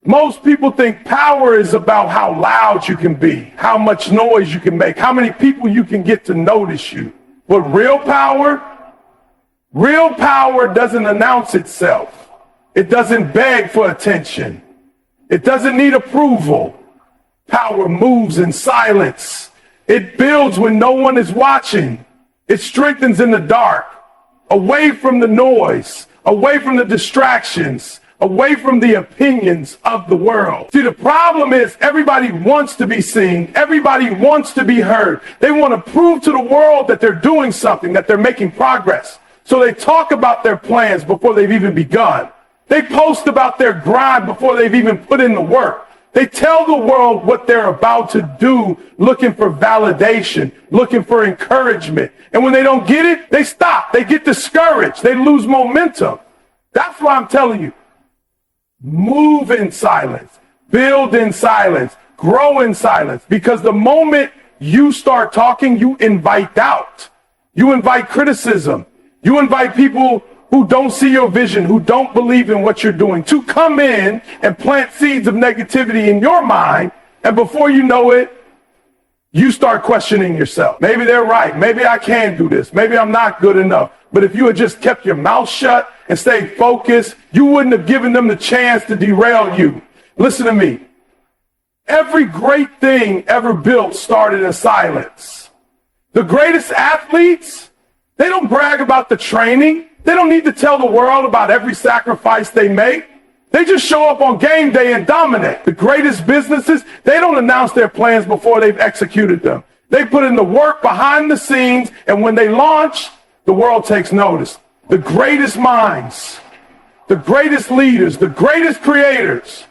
Most people think power is about how loud you can be, how much noise you can make, how many people you can get to notice you. But real power doesn't announce itself. It doesn't beg for attention. It doesn't need approval. Power moves in silence. It builds when no one is watching. It strengthens in the dark, away from the noise, away from the distractions, away from the opinions of the world. See, the problem is everybody wants to be seen. Everybody wants to be heard. They want to prove to the world that they're doing something, that they're making progress. So they talk about their plans before they've even begun. They post about their grind before they've even put in the work. They tell the world what they're about to do, looking for validation, looking for encouragement. And when they don't get it, they stop. They get discouraged. They lose momentum. That's why I'm telling you, move in silence, build in silence, grow in silence. Because the moment you start talking, you invite doubt. You invite criticism. You invite people who don't see your vision, who don't believe in what you're doing, to come in and plant seeds of negativity in your mind. And before you know it, you start questioning yourself. Maybe they're right. Maybe I can do this. Maybe I'm not good enough. But if you had just kept your mouth shut and stayed focused, you wouldn't have given them the chance to derail you. Listen to me. Every great thing ever built started in silence. The greatest athletes, they don't brag about the training. They don't need to tell the world about every sacrifice they make. They just show up on game day and dominate. The greatest businesses, they don't announce their plans before they've executed them. They put in the work behind the scenes, and when they launch, the world takes notice. The greatest minds, the greatest leaders, the greatest creators,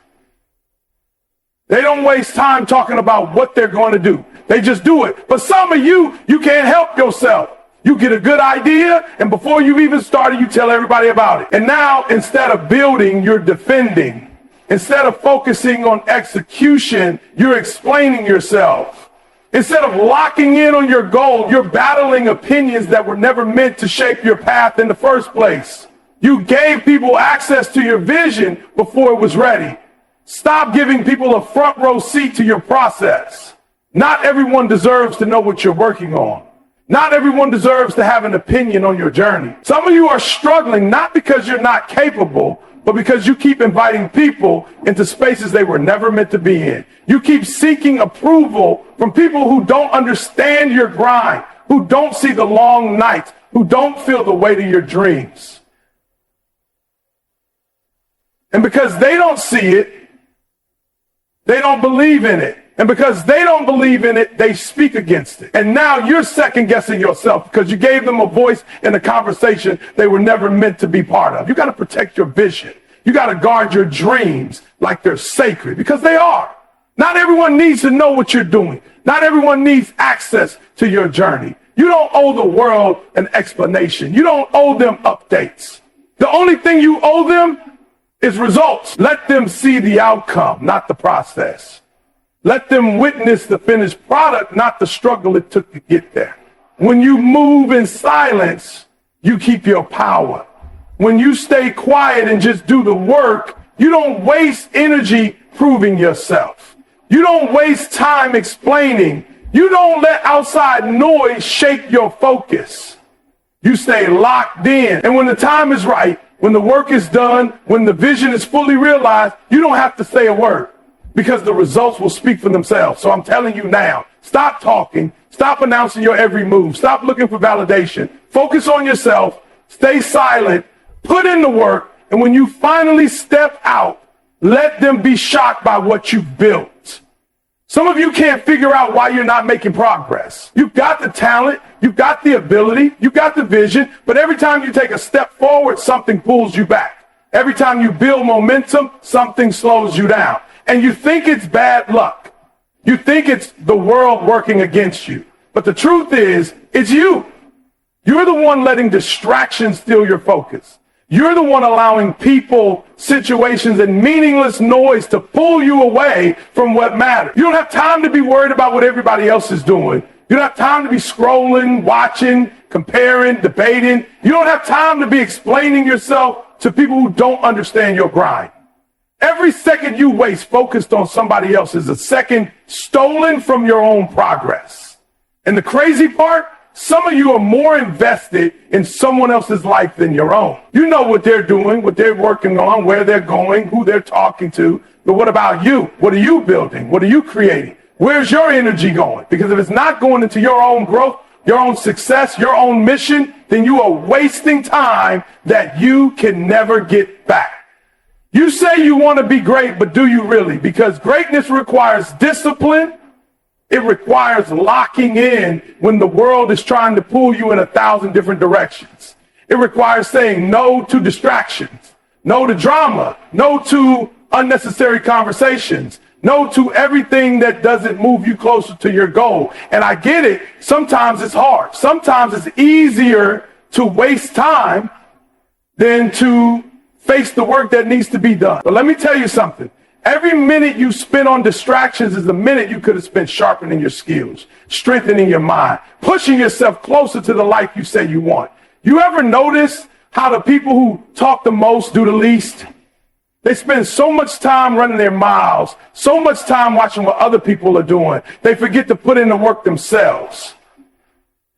they don't waste time talking about what they're going to do. They just do it. But some of you can't help yourself. You get a good idea, and before you've even started, you tell everybody about it. And now, instead of building, you're defending. Instead of focusing on execution, you're explaining yourself. Instead of locking in on your goal, you're battling opinions that were never meant to shape your path in the first place. You gave people access to your vision before it was ready. Stop giving people a front row seat to your process. Not everyone deserves to know what you're working on. Not everyone deserves to have an opinion on your journey. Some of you are struggling not because you're not capable, but because you keep inviting people into spaces they were never meant to be in. You keep seeking approval from people who don't understand your grind, who don't see the long nights, who don't feel the weight of your dreams. And because they don't see it, they don't believe in it. And because they don't believe in it, they speak against it. And now you're second guessing yourself because you gave them a voice in a conversation they were never meant to be part of. You got to protect your vision. You got to guard your dreams like they're sacred, because they are. Not everyone needs to know what you're doing. Not everyone needs access to your journey. You don't owe the world an explanation. You don't owe them updates. The only thing you owe them is results. Let them see the outcome, not the process. Let them witness the finished product, not the struggle it took to get there. When you move in silence, you keep your power. When you stay quiet and just do the work, you don't waste energy proving yourself. You don't waste time explaining. You don't let outside noise shape your focus. You stay locked in. And when the time is right, when the work is done, when the vision is fully realized, you don't have to say a word, because the results will speak for themselves. So I'm telling you now, stop talking, stop announcing your every move, stop looking for validation, focus on yourself, stay silent, put in the work, and when you finally step out, let them be shocked by what you've built. Some of you can't figure out why you're not making progress. You've got the talent, you've got the ability, you've got the vision, but every time you take a step forward, something pulls you back. Every time you build momentum, something slows you down. And you think it's bad luck. You think it's the world working against you. But the truth is, it's you. You're the one letting distractions steal your focus. You're the one allowing people, situations, and meaningless noise to pull you away from what matters. You don't have time to be worried about what everybody else is doing. You don't have time to be scrolling, watching, comparing, debating. You don't have time to be explaining yourself to people who don't understand your grind. Every second you waste focused on somebody else is a second stolen from your own progress. And the crazy part, some of you are more invested in someone else's life than your own. You know what they're doing, what they're working on, where they're going, who they're talking to. But what about you? What are you building? What are you creating? Where's your energy going? Because if it's not going into your own growth, your own success, your own mission, then you are wasting time that you can never get back. You say you want to be great, but do you really? Because greatness requires discipline. It requires locking in when the world is trying to pull you in 1,000 different directions. It requires saying no to distractions, no to drama, no to unnecessary conversations, no to everything that doesn't move you closer to your goal. And I get it. Sometimes it's hard. Sometimes it's easier to waste time than to face the work that needs to be done. But let me tell you something. Every minute you spend on distractions is a minute you could have spent sharpening your skills, strengthening your mind, pushing yourself closer to the life you say you want. You ever notice how the people who talk the most do the least? They spend so much time running their miles, so much time watching what other people are doing. They forget to put in the work themselves.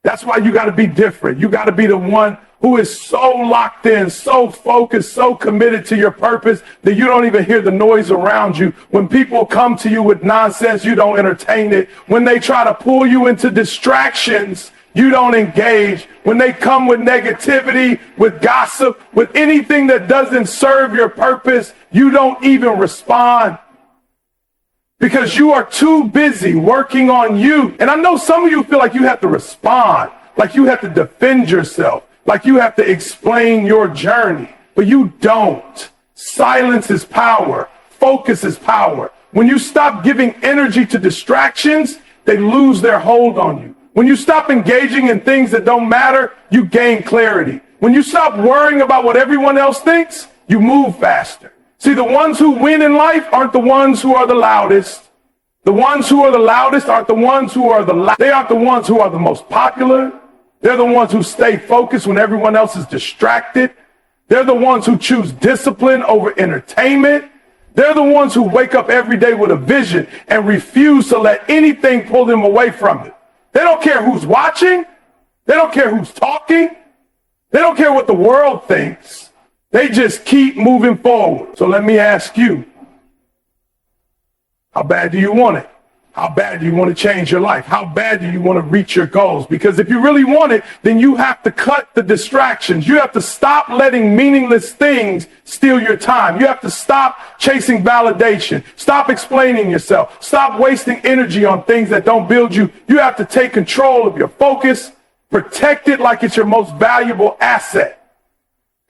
That's why you got to be different. You got to be the one who is so locked in, so focused, so committed to your purpose that you don't even hear the noise around you. When people come to you with nonsense, you don't entertain it. When they try to pull you into distractions, you don't engage. When they come with negativity, with gossip, with anything that doesn't serve your purpose, you don't even respond. Because you are too busy working on you. And I know some of you feel like you have to respond, like you have to defend yourself, like you have to explain your journey. But you don't. Silence is power. Focus is power. When you stop giving energy to distractions, they lose their hold on you. When you stop engaging in things that don't matter, you gain clarity. When you stop worrying about what everyone else thinks, you move faster. See, the ones who win in life aren't the ones who are the loudest. The ones who are the loudest aren't the ones who are they aren't the ones who are the most popular. They're the ones who stay focused when everyone else is distracted. They're the ones who choose discipline over entertainment. They're the ones who wake up every day with a vision and refuse to let anything pull them away from it. They don't care who's watching. They don't care who's talking. They don't care what the world thinks. They just keep moving forward. So let me ask you, how bad do you want it? How bad do you want to change your life? How bad do you want to reach your goals? Because if you really want it, then you have to cut the distractions. You have to stop letting meaningless things steal your time. You have to stop chasing validation. Stop explaining yourself. Stop wasting energy on things that don't build you. You have to take control of your focus, protect it like it's your most valuable asset.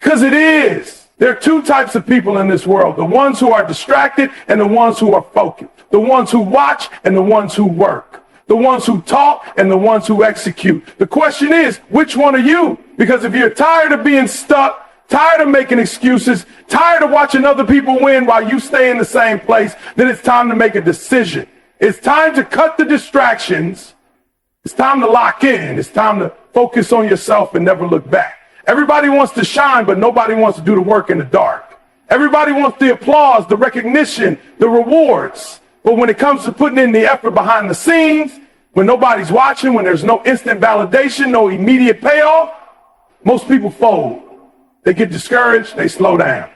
Because it is. There are two types of people in this world. The ones who are distracted and the ones who are focused. The ones who watch and the ones who work. The ones who talk and the ones who execute. The question is, which one are you? Because if you're tired of being stuck, tired of making excuses, tired of watching other people win while you stay in the same place, then it's time to make a decision. It's time to cut the distractions. It's time to lock in. It's time to focus on yourself and never look back. Everybody wants to shine, but nobody wants to do the work in the dark. Everybody wants the applause, the recognition, the rewards. But when it comes to putting in the effort behind the scenes, when nobody's watching, when there's no instant validation, no immediate payoff, most people fold. They get discouraged, they slow down.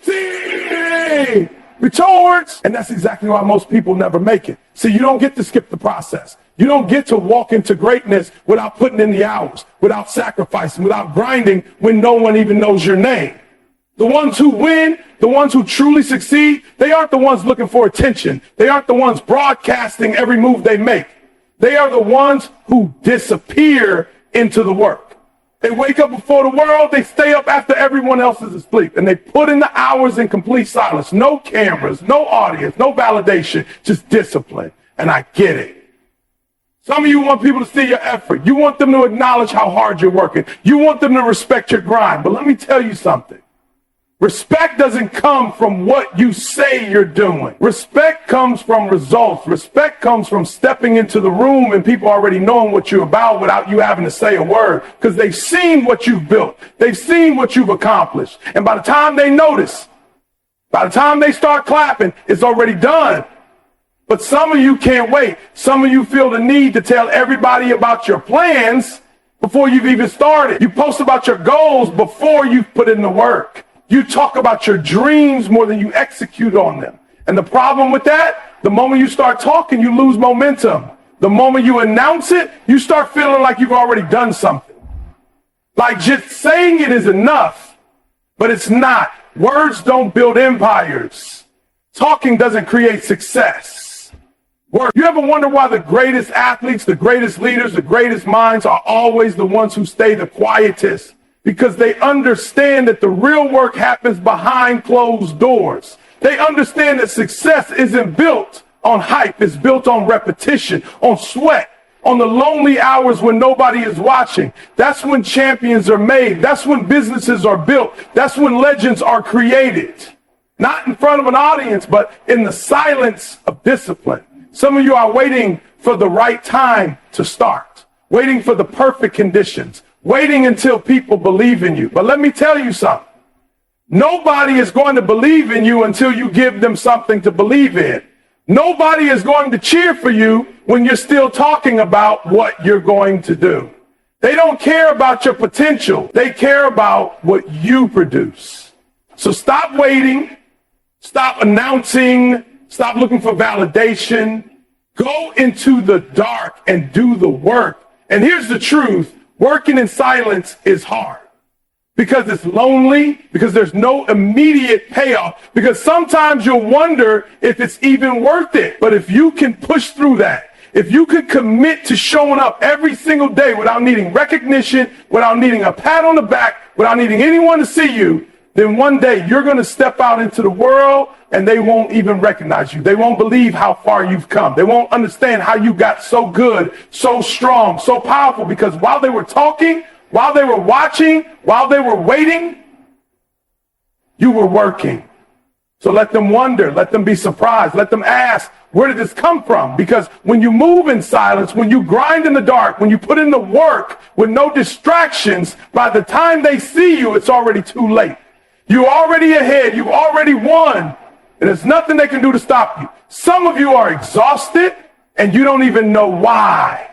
See, retorts. And that's exactly why most people never make it. See, you don't get to skip the process. You don't get to walk into greatness without putting in the hours, without sacrificing, without grinding when no one even knows your name. The ones who win, the ones who truly succeed, they aren't the ones looking for attention. They aren't the ones broadcasting every move they make. They are the ones who disappear into the work. They wake up before the world, they stay up after everyone else is asleep, and they put in the hours in complete silence. No cameras, no audience, no validation, just discipline. And I get it. Some of you want people to see your effort. You want them to acknowledge how hard you're working. You want them to respect your grind. But let me tell you something. Respect doesn't come from what you say you're doing. Respect comes from results. Respect comes from stepping into the room and people already knowing what you're about without you having to say a word, because they've seen what you've built. They've seen what you've accomplished. And by the time they notice, by the time they start clapping, it's already done. But some of you can't wait. Some of you feel the need to tell everybody about your plans before you've even started. You post about your goals before you've put in the work. You talk about your dreams more than you execute on them. And the problem with that, the moment you start talking, you lose momentum. The moment you announce it, you start feeling like you've already done something. Like just saying it is enough, but it's not. Words don't build empires. Talking doesn't create success. You ever wonder why the greatest athletes, the greatest leaders, the greatest minds are always the ones who stay the quietest? Because they understand that the real work happens behind closed doors. They understand that success isn't built on hype. It's built on repetition, on sweat, on the lonely hours when nobody is watching. That's when champions are made. That's when businesses are built. That's when legends are created. Not in front of an audience, but in the silence of discipline. Some of you are waiting for the right time to start, waiting for the perfect conditions, waiting until people believe in you. But let me tell you something. Nobody is going to believe in you until you give them something to believe in. Nobody is going to cheer for you when you're still talking about what you're going to do. They don't care about your potential. They care about what you produce. So stop waiting. Stop announcing. Stop looking for validation. Go into the dark and do the work. And here's the truth. Working in silence is hard because it's lonely, because there's no immediate payoff, because sometimes you'll wonder if it's even worth it. But if you can push through that, if you can commit to showing up every single day without needing recognition, without needing a pat on the back, without needing anyone to see you, then one day you're going to step out into the world and they won't even recognize you. They won't believe how far you've come. They won't understand how you got so good, so strong, so powerful, because while they were talking, while they were watching, while they were waiting, you were working. So let them wonder, let them be surprised, let them ask, where did this come from? Because when you move in silence, when you grind in the dark, when you put in the work with no distractions, by the time they see you, it's already too late. You're already ahead. You've already won. And there's nothing they can do to stop you. Some of you are exhausted and you don't even know why.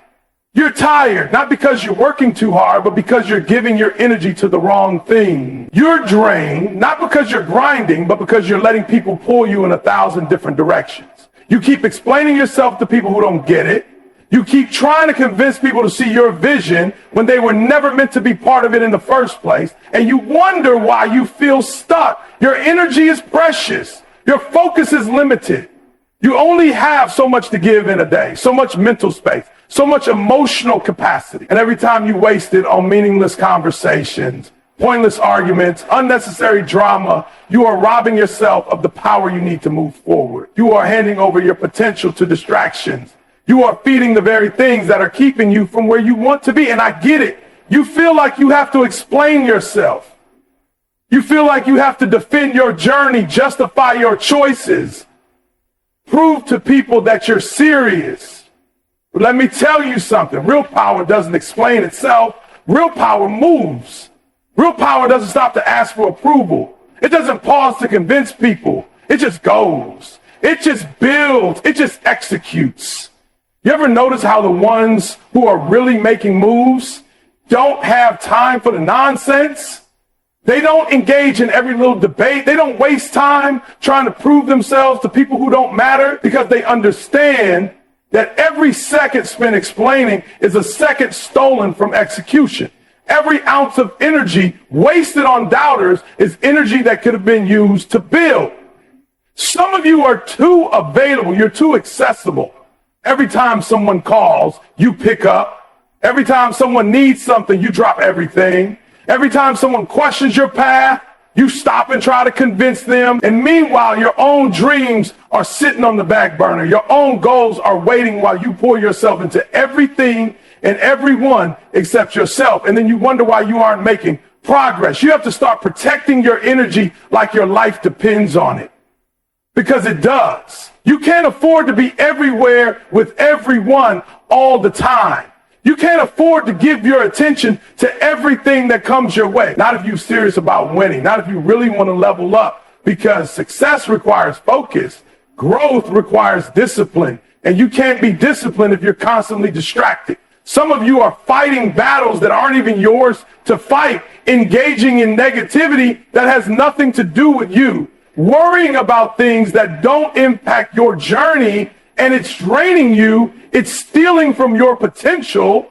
You're tired, not because you're working too hard, but because you're giving your energy to the wrong thing. You're drained, not because you're grinding, but because you're letting people pull you in 1,000 different directions. You keep explaining yourself to people who don't get it. You keep trying to convince people to see your vision when they were never meant to be part of it in the first place. And you wonder why you feel stuck. Your energy is precious. Your focus is limited. You only have so much to give in a day, so much mental space, so much emotional capacity. And every time you waste it on meaningless conversations, pointless arguments, unnecessary drama, you are robbing yourself of the power you need to move forward. You are handing over your potential to distractions. You are feeding the very things that are keeping you from where you want to be. And I get it. You feel like you have to explain yourself. You feel like you have to defend your journey, justify your choices, prove to people that you're serious. But let me tell you something. Real power doesn't explain itself. Real power moves. Real power doesn't stop to ask for approval. It doesn't pause to convince people. It just goes. It just builds. It just executes. You ever notice how the ones who are really making moves don't have time for the nonsense? They don't engage in every little debate. They don't waste time trying to prove themselves to people who don't matter, because they understand that every second spent explaining is a second stolen from execution. Every ounce of energy wasted on doubters is energy that could have been used to build. Some of you are too available. You're too accessible. Every time someone calls, you pick up. Every time someone needs something, you drop everything. Every time someone questions your path, you stop and try to convince them. And meanwhile, your own dreams are sitting on the back burner. Your own goals are waiting while you pour yourself into everything and everyone except yourself. And then you wonder why you aren't making progress. You have to start protecting your energy like your life depends on it. Because it does. You can't afford to be everywhere with everyone all the time. You can't afford to give your attention to everything that comes your way. Not if you're serious about winning. Not if you really want to level up. Because success requires focus. Growth requires discipline. And you can't be disciplined if you're constantly distracted. Some of you are fighting battles that aren't even yours to fight, engaging in negativity that has nothing to do with you, worrying about things that don't impact your journey, and it's draining you. It's stealing from your potential.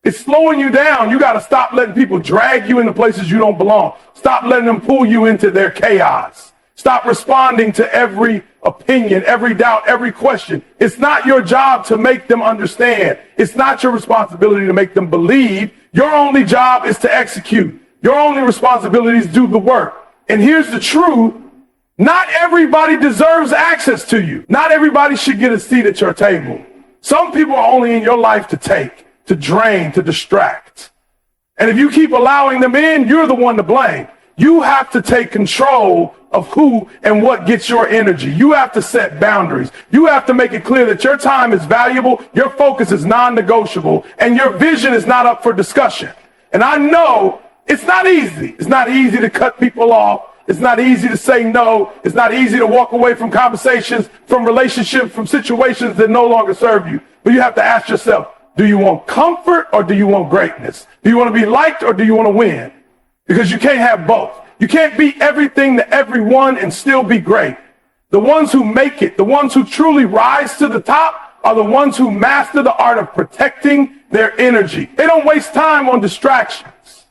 It's slowing you down. You got to stop letting people drag you into places you don't belong. Stop letting them pull you into their chaos. Stop responding to every opinion, every doubt, every question. It's not your job to make them understand. It's not your responsibility to make them believe. Your only job is to execute. Your only responsibility is to do the work. And here's the truth. Not everybody deserves access to you. Not everybody should get a seat at your table. Some people are only in your life to take, to drain, to distract. And if you keep allowing them in, you're the one to blame. You have to take control of who and what gets your energy. You have to set boundaries. You have to make it clear that your time is valuable, your focus is non-negotiable, and your vision is not up for discussion. And I know it's not easy. It's not easy to cut people off. It's not easy to say no. It's not easy to walk away from conversations, from relationships, from situations that no longer serve you. But you have to ask yourself, do you want comfort or do you want greatness? Do you want to be liked or do you want to win? Because you can't have both. You can't be everything to everyone and still be great. The ones who make it, the ones who truly rise to the top, are the ones who master the art of protecting their energy. They don't waste time on distractions.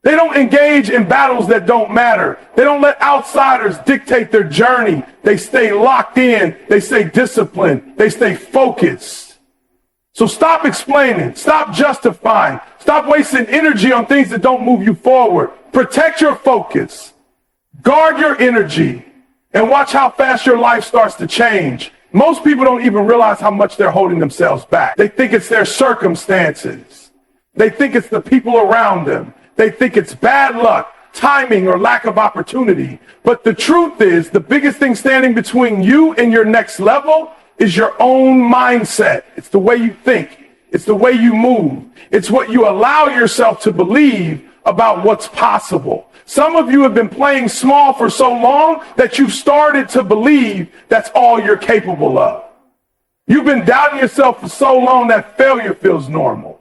They don't engage in battles that don't matter. They don't let outsiders dictate their journey. They stay locked in. They stay disciplined. They stay focused. So stop explaining. Stop justifying. Stop wasting energy on things that don't move you forward. Protect your focus. Guard your energy. And watch how fast your life starts to change. Most people don't even realize how much they're holding themselves back. They think it's their circumstances. They think it's the people around them. They think it's bad luck, timing, or lack of opportunity. But the truth is, the biggest thing standing between you and your next level is your own mindset. It's the way you think. It's the way you move. It's what you allow yourself to believe about what's possible. Some of you have been playing small for so long that you've started to believe that's all you're capable of. You've been doubting yourself for so long that failure feels normal.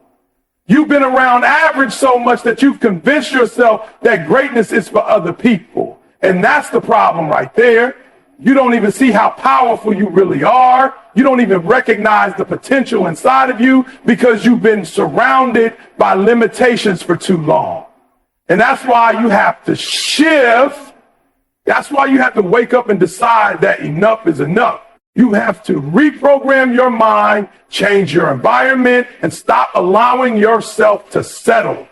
You've been around average so much that you've convinced yourself that greatness is for other people. And that's the problem right there. You don't even see how powerful you really are. You don't even recognize the potential inside of you because you've been surrounded by limitations for too long. And that's why you have to shift. That's why you have to wake up and decide that enough is enough. You have to reprogram your mind, change your environment, and stop allowing yourself to settle.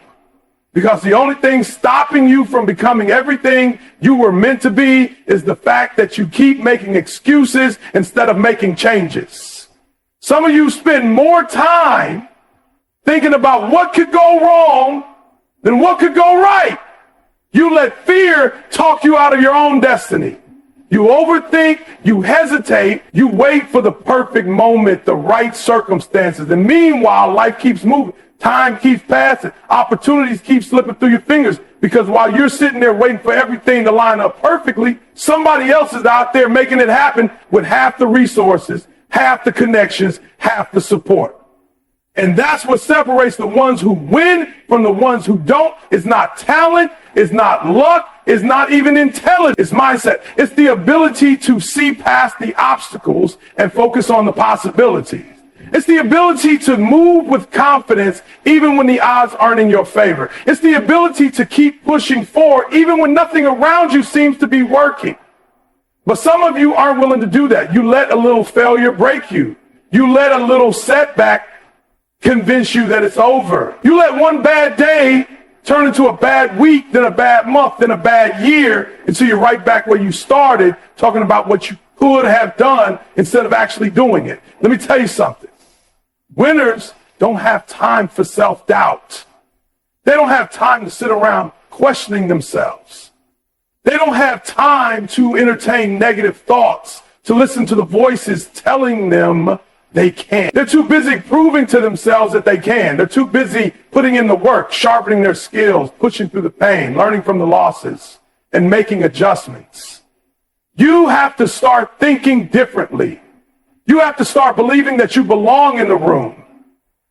Because the only thing stopping you from becoming everything you were meant to be is the fact that you keep making excuses instead of making changes. Some of you spend more time thinking about what could go wrong than what could go right. You let fear talk you out of your own destiny. You overthink, you hesitate, you wait for the perfect moment, the right circumstances. And meanwhile, life keeps moving. Time keeps passing. Opportunities keep slipping through your fingers. Because while you're sitting there waiting for everything to line up perfectly, somebody else is out there making it happen with half the resources, half the connections, half the support. And that's what separates the ones who win from the ones who don't. It's not talent. It's not luck. It's not even intelligence. It's mindset. It's the ability to see past the obstacles and focus on the possibilities. It's the ability to move with confidence even when the odds aren't in your favor. It's the ability to keep pushing forward even when nothing around you seems to be working. But some of you aren't willing to do that. You let a little failure break you. You let a little setback convince you that it's over. You let one bad day turn into a bad week, then a bad month, then a bad year, until you're right back where you started, talking about what you could have done instead of actually doing it. Let me tell you something. Winners don't have time for self-doubt. They don't have time to sit around questioning themselves. They don't have time to entertain negative thoughts, to listen to the voices telling them they can't. They're too busy proving to themselves that they can. They're too busy putting in the work, sharpening their skills, pushing through the pain, learning from the losses, and making adjustments. You have to start thinking differently. You have to start believing that you belong in the room.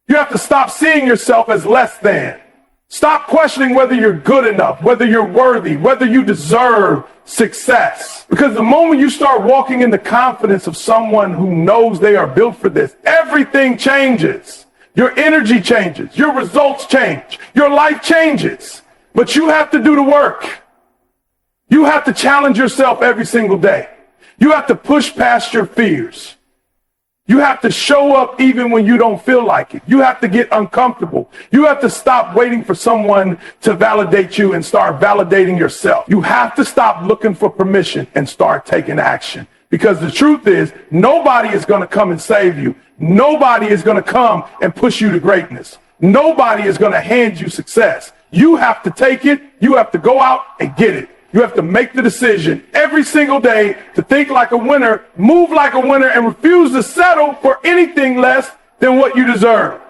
You have to stop seeing yourself as less than. Stop questioning whether you're good enough, whether you're worthy, whether you deserve success. Because the moment you start walking in the confidence of someone who knows they are built for this, everything changes. Your energy changes. Your results change. Your life changes. But you have to do the work. You have to challenge yourself every single day. You have to push past your fears. You have to show up even when you don't feel like it. You have to get uncomfortable. You have to stop waiting for someone to validate you and start validating yourself. You have to stop looking for permission and start taking action. Because the truth is, nobody is going to come and save you. Nobody is going to come and push you to greatness. Nobody is going to hand you success. You have to take it. You have to go out and get it. You have to make the decision every single day to think like a winner, move like a winner, and refuse to settle for anything less than what you deserve.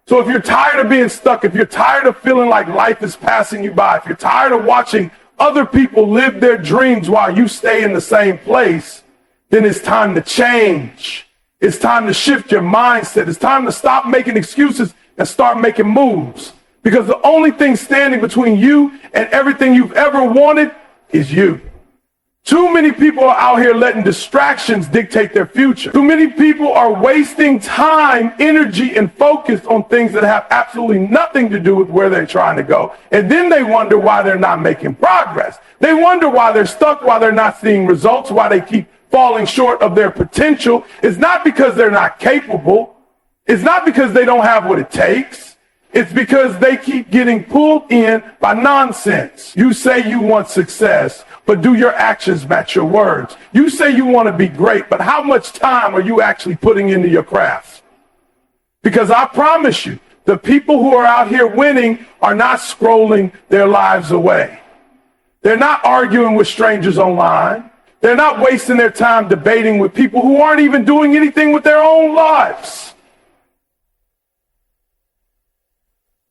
So if you're tired of being stuck, if you're tired of feeling like life is passing you by, if you're tired of watching other people live their dreams while you stay in the same place, then it's time to change. It's time to shift your mindset. It's time to stop making excuses and start making moves. Because the only thing standing between you and everything you've ever wanted is you. Too many people are out here letting distractions dictate their future. Too many people are wasting time, energy, and focus on things that have absolutely nothing to do with where they're trying to go. And then they wonder why they're not making progress. They wonder why they're stuck, why they're not seeing results, why they keep falling short of their potential. It's not because they're not capable. It's not because they don't have what it takes. It's because they keep getting pulled in by nonsense. You say you want success, but do your actions match your words? You say you want to be great, but how much time are you actually putting into your craft? Because I promise you, the people who are out here winning are not scrolling their lives away. They're not arguing with strangers online. They're not wasting their time debating with people who aren't even doing anything with their own lives.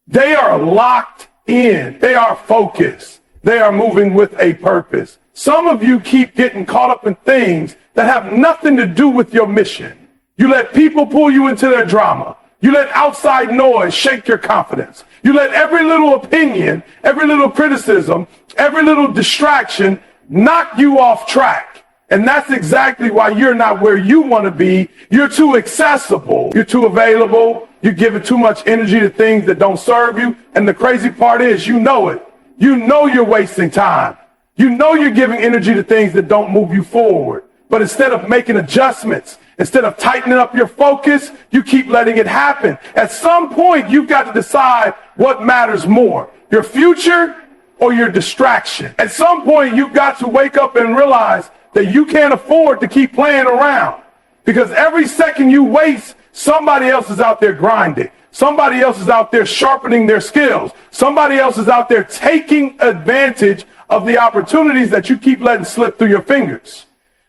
They are locked in. They are focused. They are moving with a purpose. Some of you keep getting caught up in things that have nothing to do with your mission. You let people pull you into their drama. You let outside noise shake your confidence. You let every little opinion, every little criticism, every little distraction knock you off track. And that's exactly why you're not where you want to be. You're too accessible. You're too available. You're giving too much energy to things that don't serve you. And the crazy part is, you know it. You know you're wasting time. You know you're giving energy to things that don't move you forward. But instead of making adjustments, instead of tightening up your focus, you keep letting it happen. At some point, you've got to decide what matters more, your future or your distraction. At some point, you've got to wake up and realize that you can't afford to keep playing around. Because every second you waste, somebody else is out there grinding. Somebody else is out there sharpening their skills. Somebody else is out there taking advantage of the opportunities that you keep letting slip through your fingers.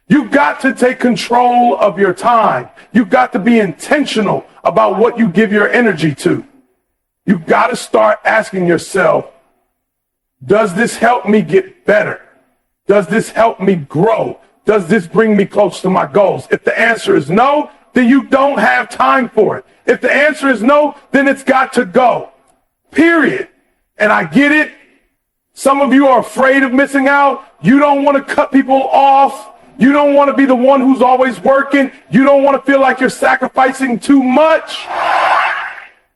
You've got to take control of your time. You've got to be intentional about what you give your energy to. You've got to start asking yourself, does this help me get better? Does this help me grow? Does this bring me close to my goals? If the answer is no, then you don't have time for it. If the answer is no, then it's got to go. Period. And I get it. Some of you are afraid of missing out. You don't want to cut people off. You don't want to be the one who's always working. You don't want to feel like you're sacrificing too much.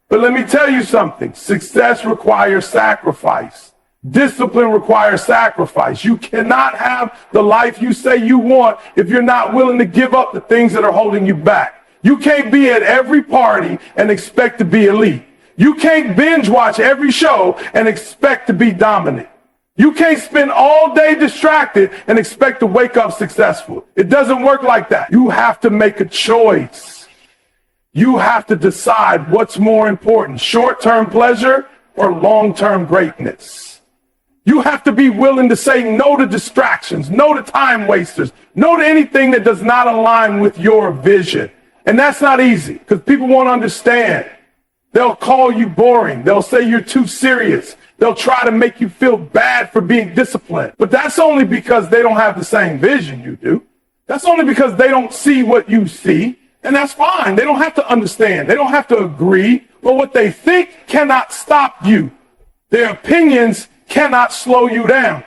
But let me tell you something. Success requires sacrifice. Discipline requires sacrifice. You cannot have the life you say you want if you're not willing to give up the things that are holding you back. You can't be at every party and expect to be elite. You can't binge watch every show and expect to be dominant. You can't spend all day distracted and expect to wake up successful. It doesn't work like that. You have to make a choice. You have to decide what's more important, short-term pleasure or long-term greatness. You have to be willing to say no to distractions, no to time wasters, no to anything that does not align with your vision. And that's not easy because people won't understand. They'll call you boring. They'll say you're too serious. They'll try to make you feel bad for being disciplined. But that's only because they don't have the same vision you do. That's only because they don't see what you see. And that's fine. They don't have to understand. They don't have to agree. But what they think cannot stop you. Their opinions cannot slow you down.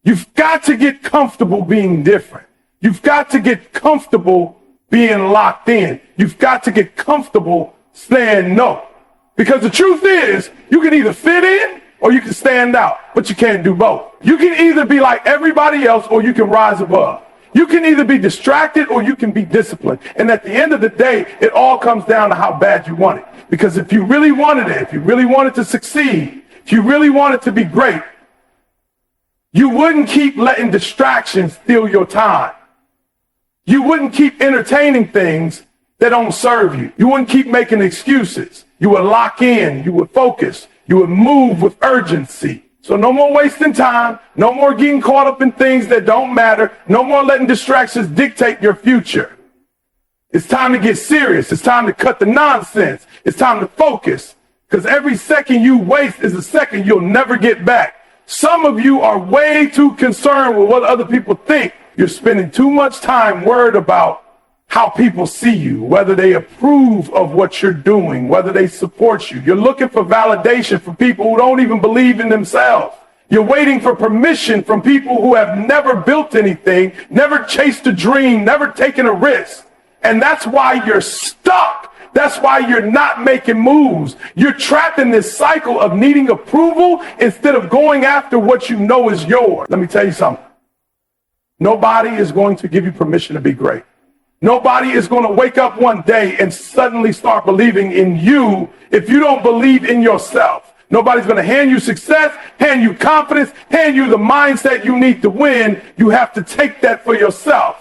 You've got to get comfortable being different. You've got to get comfortable being locked in. You've got to get comfortable saying no. Because the truth is, you can either fit in or you can stand out, but you can't do both. You can either be like everybody else or you can rise above. You can either be distracted or you can be disciplined. And at the end of the day, it all comes down to how bad you want it. Because if you really wanted it, if you really wanted to succeed, if you really wanted to be great, you wouldn't keep letting distractions steal your time. You wouldn't keep entertaining things that don't serve you. You wouldn't keep making excuses. You would lock in. You would focus. You would move with urgency. So no more wasting time. No more getting caught up in things that don't matter. No more letting distractions dictate your future. It's time to get serious. It's time to cut the nonsense. It's time to focus. Because every second you waste is a second you'll never get back. Some of you are way too concerned with what other people think. You're spending too much time worried about how people see you, whether they approve of what you're doing, whether they support you. You're looking for validation from people who don't even believe in themselves. You're waiting for permission from people who have never built anything, never chased a dream, never taken a risk. And that's why you're stuck. That's why you're not making moves. You're trapped in this cycle of needing approval instead of going after what you know is yours. Let me tell you something. Nobody is going to give you permission to be great. Nobody is going to wake up one day and suddenly start believing in you if you don't believe in yourself. Nobody's going to hand you success, hand you confidence, hand you the mindset you need to win. You have to take that for yourself.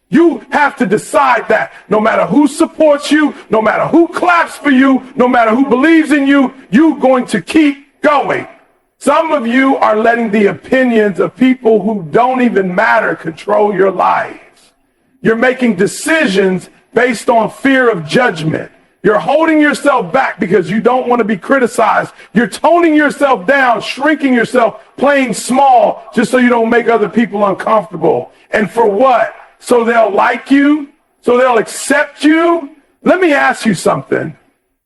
You have to decide that no matter who supports you, no matter who claps for you, no matter who believes in you, you're going to keep going. Some of you are letting the opinions of people who don't even matter control your lives. You're making decisions based on fear of judgment. You're holding yourself back because you don't want to be criticized. You're toning yourself down, shrinking yourself, playing small just so you don't make other people uncomfortable. And for what? So they'll like you? So they'll accept you? Let me ask you something.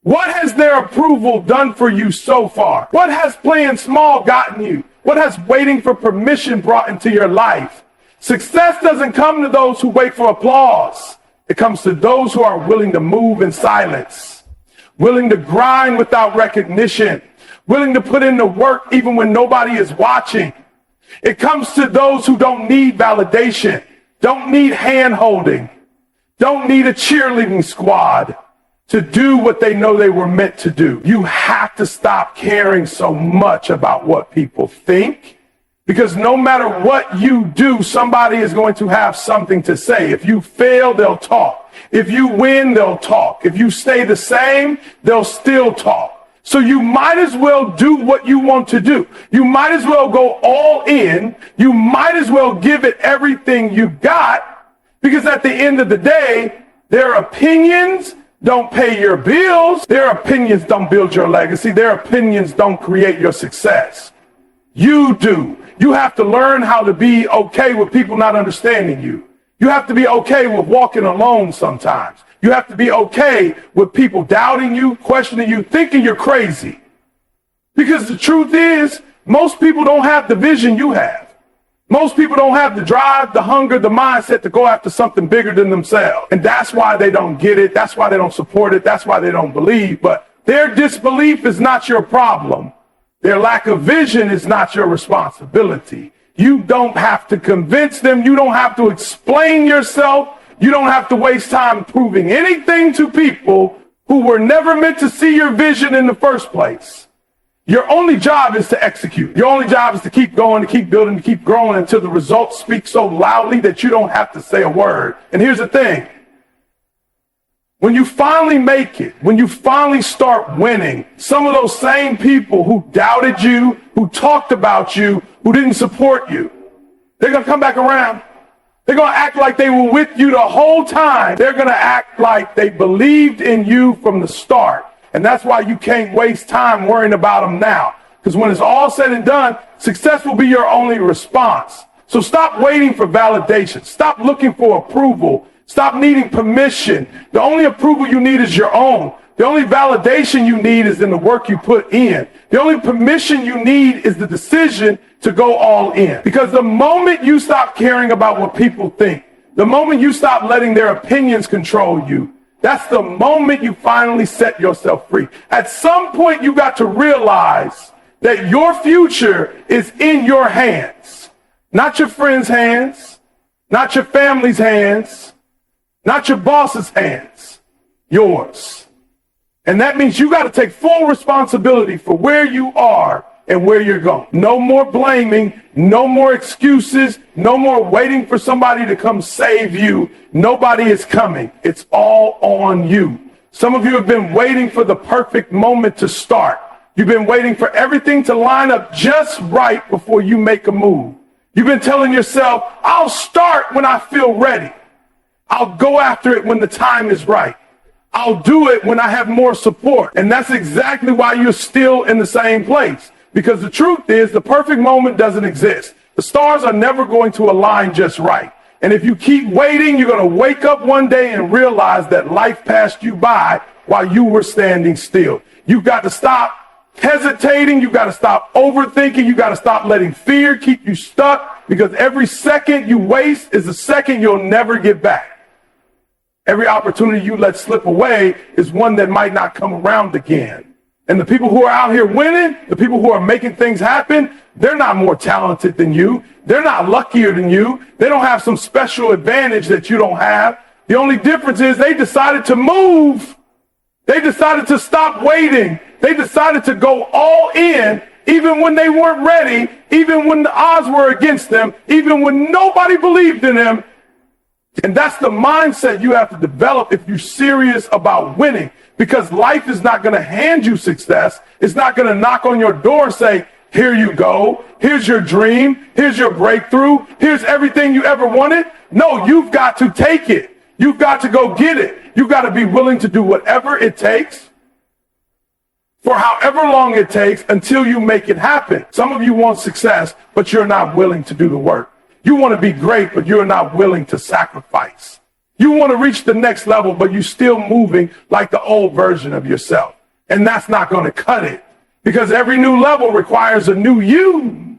What has their approval done for you so far? What has playing small gotten you? What has waiting for permission brought into your life? Success doesn't come to those who wait for applause. It comes to those who are willing to move in silence, willing to grind without recognition, willing to put in the work even when nobody is watching. It comes to those who don't need validation, don't need hand-holding, don't need a cheerleading squad to do what they know they were meant to do. You have to stop caring so much about what people think. Because no matter what you do, somebody is going to have something to say. If you fail, they'll talk. If you win, they'll talk. If you stay the same, they'll still talk. So you might as well do what you want to do. You might as well go all in. You might as well give it everything you got. Because at the end of the day, their opinions don't pay your bills. Their opinions don't build your legacy. Their opinions don't create your success. You do. You have to learn how to be okay with people not understanding you. You have to be okay with walking alone sometimes. You have to be okay with people doubting you, questioning you, thinking you're crazy. Because the truth is, most people don't have the vision you have. Most people don't have the drive, the hunger, the mindset to go after something bigger than themselves. And that's why they don't get it. That's why they don't support it. That's why they don't believe. But their disbelief is not your problem. Their lack of vision is not your responsibility. You don't have to convince them. You don't have to explain yourself. You don't have to waste time proving anything to people who were never meant to see your vision in the first place. Your only job is to execute. Your only job is to keep going, to keep building, to keep growing until the results speak so loudly that you don't have to say a word. And here's the thing. When you finally make it, when you finally start winning, some of those same people who doubted you, who talked about you, who didn't support you, they're going to come back around. They're going to act like they were with you the whole time. They're going to act like they believed in you from the start. And that's why you can't waste time worrying about them now. Because when it's all said and done, success will be your only response. So stop waiting for validation. Stop looking for approval. Stop needing permission. The only approval you need is your own. The only validation you need is in the work you put in. The only permission you need is the decision to go all in. Because the moment you stop caring about what people think, the moment you stop letting their opinions control you, that's the moment you finally set yourself free. At some point, you got to realize that your future is in your hands. Not your friends' hands, not your family's hands, not your boss's hands, yours. And that means you got to take full responsibility for where you are and where you're going. No more blaming, no more excuses, no more waiting for somebody to come save you. Nobody is coming. It's all on you. Some of you have been waiting for the perfect moment to start. You've been waiting for everything to line up just right before you make a move. You've been telling yourself, I'll start when I feel ready. I'll go after it when the time is right. I'll do it when I have more support. And that's exactly why you're still in the same place. Because the truth is, the perfect moment doesn't exist. The stars are never going to align just right. And if you keep waiting, you're going to wake up one day and realize that life passed you by while you were standing still. You've got to stop hesitating. You've got to stop overthinking. You've got to stop letting fear keep you stuck, because every second you waste is a second you'll never get back. Every opportunity you let slip away is one that might not come around again. And the people who are out here winning, the people who are making things happen, they're not more talented than you. They're not luckier than you. They don't have some special advantage that you don't have. The only difference is they decided to move. They decided to stop waiting. They decided to go all in, even when they weren't ready, even when the odds were against them, even when nobody believed in them. And that's the mindset you have to develop if you're serious about winning, because life is not going to hand you success. It's not going to knock on your door and say, here you go. Here's your dream. Here's your breakthrough. Here's everything you ever wanted. No, you've got to take it. You've got to go get it. You've got to be willing to do whatever it takes for however long it takes until you make it happen. Some of you want success, but you're not willing to do the work. You want to be great, but you're not willing to sacrifice. You want to reach the next level, but you're still moving like the old version of yourself. And that's not going to cut it, because every new level requires a new you.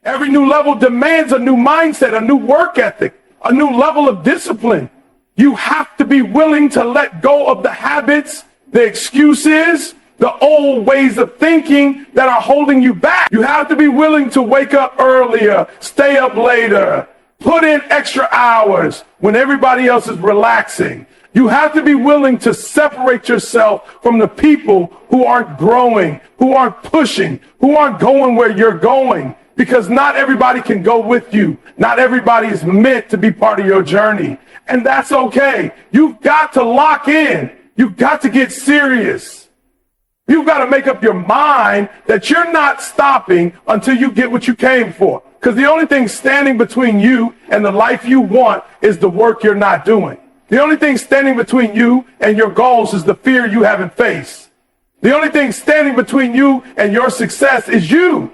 Every new level demands a new mindset, a new work ethic, a new level of discipline. You have to be willing to let go of the habits, the excuses, the old ways of thinking that are holding you back. You have to be willing to wake up earlier, stay up later, put in extra hours when everybody else is relaxing. You have to be willing to separate yourself from the people who aren't growing, who aren't pushing, who aren't going where you're going, because not everybody can go with you. Not everybody is meant to be part of your journey. And that's okay. You've got to lock in. You've got to get serious. You've got to make up your mind that you're not stopping until you get what you came for. Because the only thing standing between you and the life you want is the work you're not doing. The only thing standing between you and your goals is the fear you haven't faced. The only thing standing between you and your success is you.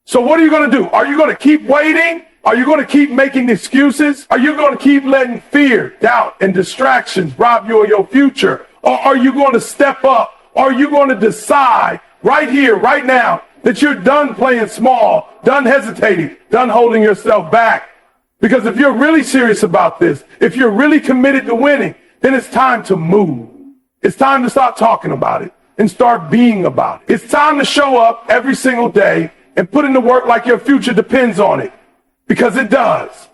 So what are you going to do? Are you going to keep waiting? Are you going to keep making excuses? Are you going to keep letting fear, doubt, and distractions rob you of your future? Or are you going to step up? Are you going to decide right here, right now, that you're done playing small, done hesitating, done holding yourself back? Because if you're really serious about this, if you're really committed to winning, then it's time to move. It's time to stop talking about it and start being about it. It's time to show up every single day and put in the work like your future depends on it, because it does.